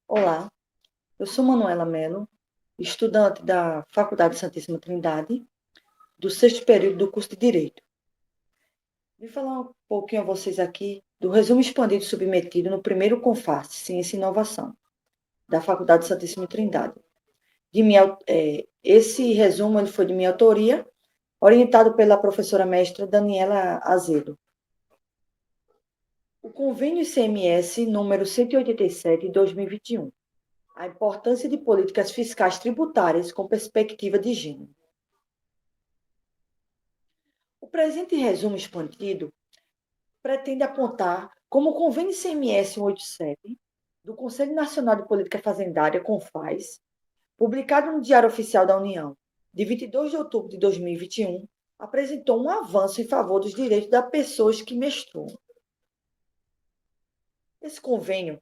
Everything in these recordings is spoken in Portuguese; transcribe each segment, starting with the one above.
Olá, eu sou Manuela Mello, estudante da Faculdade Santíssima Trindade, do sexto período do curso de Direito. Vim falar um pouquinho a vocês aqui do resumo expandido submetido no primeiro CONFAS, Ciência e Inovação, da Faculdade Santíssima Trindade. Esse resumo ele foi de minha autoria, orientado pela professora mestra Daniela Azedo. O convênio ICMS número 187 de 2021. A importância de políticas fiscais tributárias com perspectiva de gênero. O presente resumo expandido pretende apontar como o Convênio ICMS 187 do Conselho Nacional de Política Fazendária, CONFAS, publicado no Diário Oficial da União, de 22 de outubro de 2021, apresentou um avanço em favor dos direitos das pessoas que menstruam. Esse convênio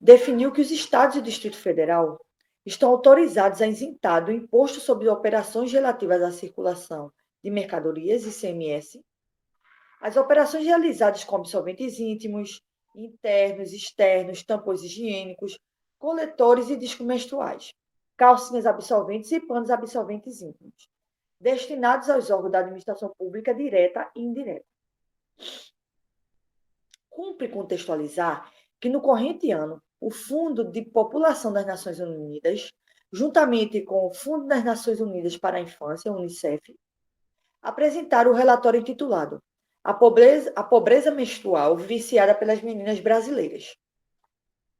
definiu que os estados e o Distrito Federal estão autorizados a isentar do imposto sobre operações relativas à circulação de mercadorias, ICMS, as operações realizadas com absorventes íntimos, internos, externos, tampões higiênicos, coletores e discos menstruais, calcinhas absorventes e panos absorventes íntimos, destinados aos órgãos da administração pública direta e indireta. Cumpre contextualizar que no corrente ano, o Fundo de População das Nações Unidas, juntamente com o Fundo das Nações Unidas para a Infância, UNICEF, apresentaram o relatório intitulado a pobreza menstrual viciada pelas meninas brasileiras,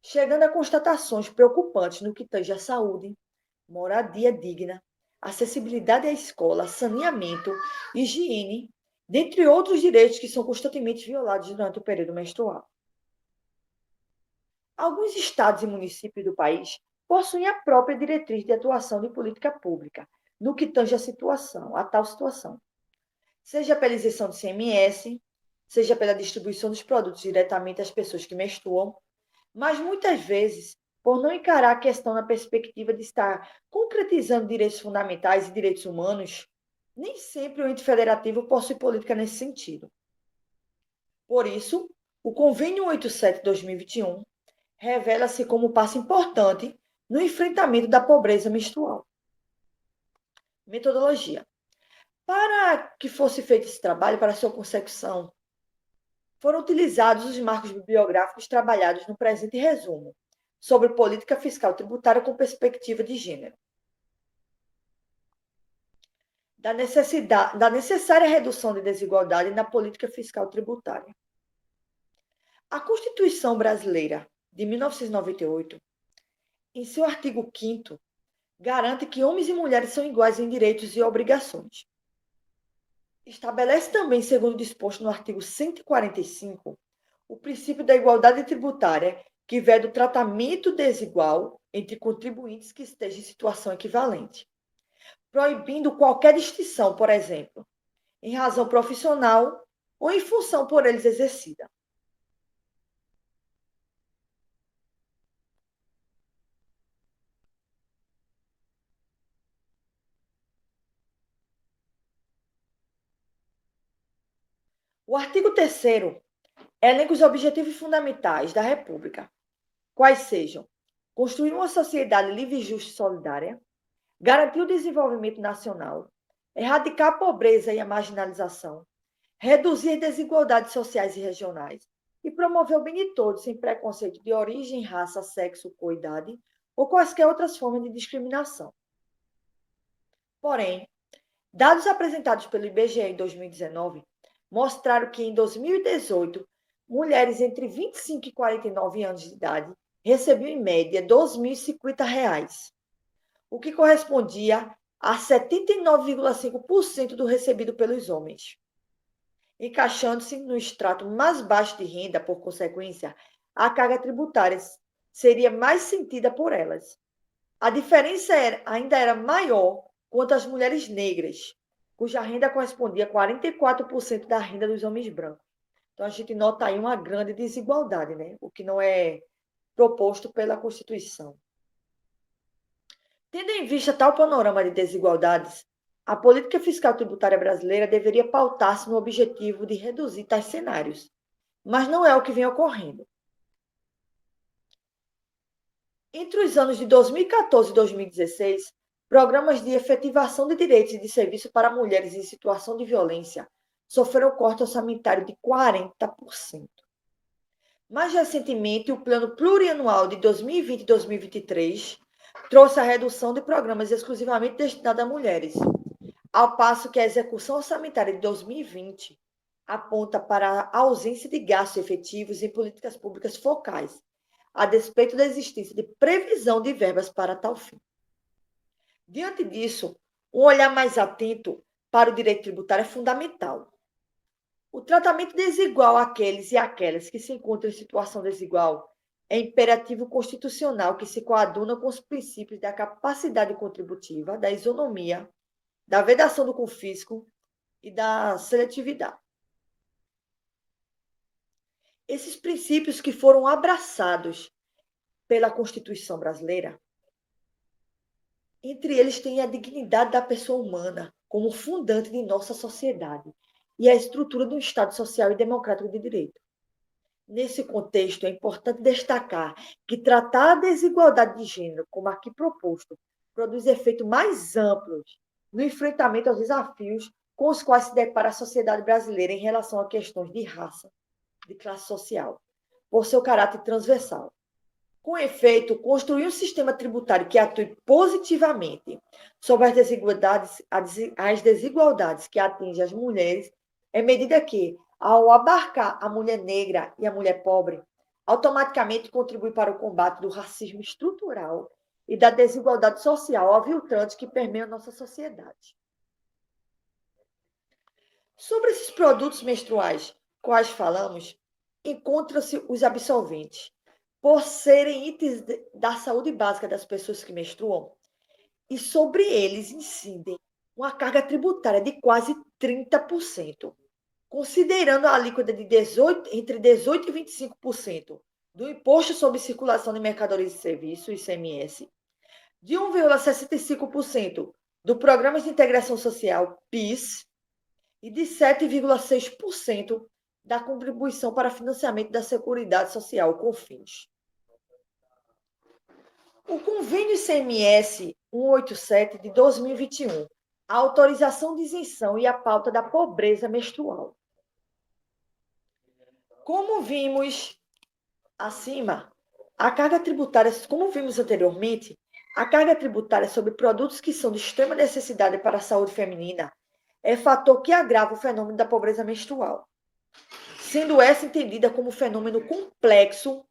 chegando a constatações preocupantes no que tange à saúde, moradia digna, acessibilidade à escola, saneamento, higiene, dentre outros direitos que são constantemente violados durante o período menstrual. Alguns estados e municípios do país possuem a própria diretriz de atuação de política pública no que tange a tal situação, seja pela isenção de CMS, seja pela distribuição dos produtos diretamente às pessoas que menstruam, mas muitas vezes, por não encarar a questão na perspectiva de estar concretizando direitos fundamentais e direitos humanos, nem sempre o ente federativo possui política nesse sentido. Por isso, o Convênio 187 de 2021 revela-se como um passo importante no enfrentamento da pobreza menstrual. Metodologia. Para que fosse feito esse trabalho, para sua consecução, foram utilizados os marcos bibliográficos trabalhados no presente resumo sobre política fiscal tributária com perspectiva de gênero. Da necessária redução de desigualdade na política fiscal tributária. A Constituição Brasileira de 1998, em seu artigo 5º, garante que homens e mulheres são iguais em direitos e obrigações. Estabelece também, segundo disposto no artigo 145, o princípio da igualdade tributária, que veda o tratamento desigual entre contribuintes que estejam em situação equivalente, proibindo qualquer distinção, por exemplo, em razão profissional ou em função por eles exercida. O artigo 3º elenca os objetivos fundamentais da República, quais sejam construir uma sociedade livre, justa e solidária, garantir o desenvolvimento nacional, erradicar a pobreza e a marginalização, reduzir desigualdades sociais e regionais e promover o bem de todos sem preconceito de origem, raça, sexo, cor, idade ou quaisquer outras formas de discriminação. Porém, dados apresentados pelo IBGE em 2019 mostraram que em 2018, mulheres entre 25 e 49 anos de idade recebiam em média R$ 2.050, o que correspondia a 79,5% do recebido pelos homens. Encaixando-se no extrato mais baixo de renda, por consequência, a carga tributária seria mais sentida por elas. A diferença ainda era maior quanto às mulheres negras, cuja renda correspondia a 44% da renda dos homens brancos. Então, a gente nota aí uma grande desigualdade, né? O que não é proposto pela Constituição. Tendo em vista tal panorama de desigualdades, a política fiscal tributária brasileira deveria pautar-se no objetivo de reduzir tais cenários, mas não é o que vem ocorrendo. Entre os anos de 2014 e 2016, programas de efetivação de direitos e de serviço para mulheres em situação de violência sofreram corte orçamentário de 40%. Mais recentemente, o Plano Plurianual de 2020 e 2023 trouxe a redução de programas exclusivamente destinados a mulheres, ao passo que a execução orçamentária de 2020 aponta para a ausência de gastos efetivos em políticas públicas focais, a despeito da existência de previsão de verbas para tal fim. Diante disso, um olhar mais atento para o direito tributário é fundamental. O tratamento desigual àqueles e àquelas que se encontram em situação desigual é imperativo constitucional que se coaduna com os princípios da capacidade contributiva, da isonomia, da vedação do confisco e da seletividade. Esses princípios que foram abraçados pela Constituição brasileira, entre eles tem a dignidade da pessoa humana como fundante de nossa sociedade e a estrutura do Estado social e democrático de direito. Nesse contexto, é importante destacar que tratar a desigualdade de gênero, como aqui proposto, produz efeitos mais amplos no enfrentamento aos desafios com os quais se depara a sociedade brasileira em relação a questões de raça, de classe social, por seu caráter transversal. Com efeito, construir um sistema tributário que atue positivamente sobre as desigualdades que atingem as mulheres, é medida que, ao abarcar a mulher negra e a mulher pobre, automaticamente contribui para o combate do racismo estrutural e da desigualdade social aviltante que permeiam nossa sociedade. Sobre esses produtos menstruais, quais falamos, encontram-se os absorventes, por serem itens da saúde básica das pessoas que menstruam, e sobre eles incidem uma carga tributária de quase 30%, considerando a alíquota de entre 18% e 25% do Imposto sobre Circulação de Mercadorias e Serviços, ICMS, de 1,65% do Programa de Integração Social, PIS, e de 7,6% da contribuição para financiamento da Seguridade Social, CONFINS. O Convênio ICMS 187 de 2021, a autorização de isenção e a pauta da pobreza menstrual. Como vimos acima, a carga tributária, como vimos anteriormente, a carga tributária sobre produtos que são de extrema necessidade para a saúde feminina é fator que agrava o fenômeno da pobreza menstrual, sendo essa entendida como um fenômeno complexo,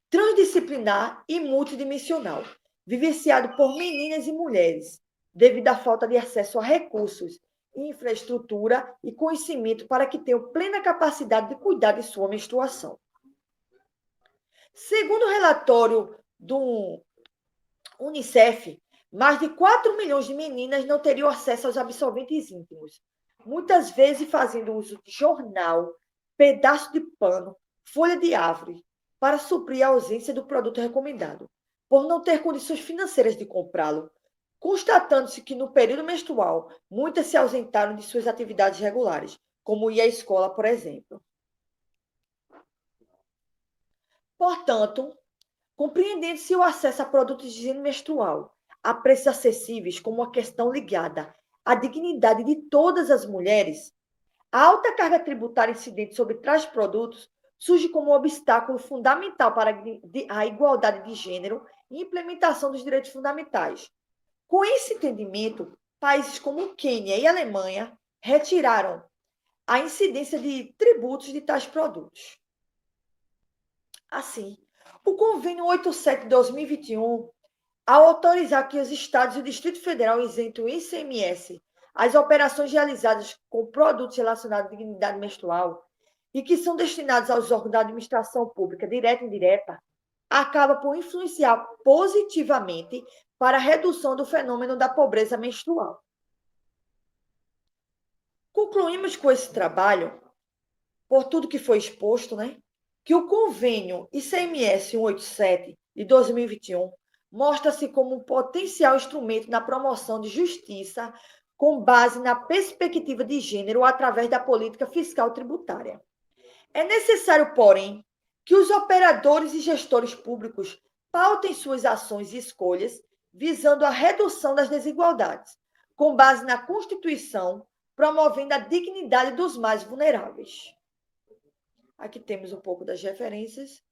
transdisciplinar e multidimensional, vivenciado por meninas e mulheres, devido à falta de acesso a recursos, infraestrutura e conhecimento para que tenham plena capacidade de cuidar de sua menstruação. Segundo o relatório do Unicef, mais de 4 milhões de meninas não teriam acesso aos absorventes íntimos, muitas vezes fazendo uso de jornal, pedaço de pano, folha de árvore, para suprir a ausência do produto recomendado, por não ter condições financeiras de comprá-lo, constatando-se que no período menstrual muitas se ausentaram de suas atividades regulares, como ir à escola, por exemplo. Portanto, compreendendo-se o acesso a produtos de higiene menstrual a preços acessíveis como uma questão ligada à dignidade de todas as mulheres, a alta carga tributária incidente sobre tais produtos surge como um obstáculo fundamental para a igualdade de gênero e implementação dos direitos fundamentais. Com esse entendimento, países como Quênia e Alemanha retiraram a incidência de tributos de tais produtos. Assim, o Convênio 87 de 2021, ao autorizar que os estados e o Distrito Federal isentem o ICMS as operações realizadas com produtos relacionados à dignidade menstrual e que são destinados aos órgãos da administração pública, direta e indireta, acaba por influenciar positivamente para a redução do fenômeno da pobreza menstrual. Concluímos com esse trabalho, por tudo que foi exposto, que o Convênio ICMS 187 de 2021 mostra-se como um potencial instrumento na promoção de justiça com base na perspectiva de gênero através da política fiscal tributária. É necessário, porém, que os operadores e gestores públicos pautem suas ações e escolhas visando a redução das desigualdades, com base na Constituição, promovendo a dignidade dos mais vulneráveis. Aqui temos um pouco das referências.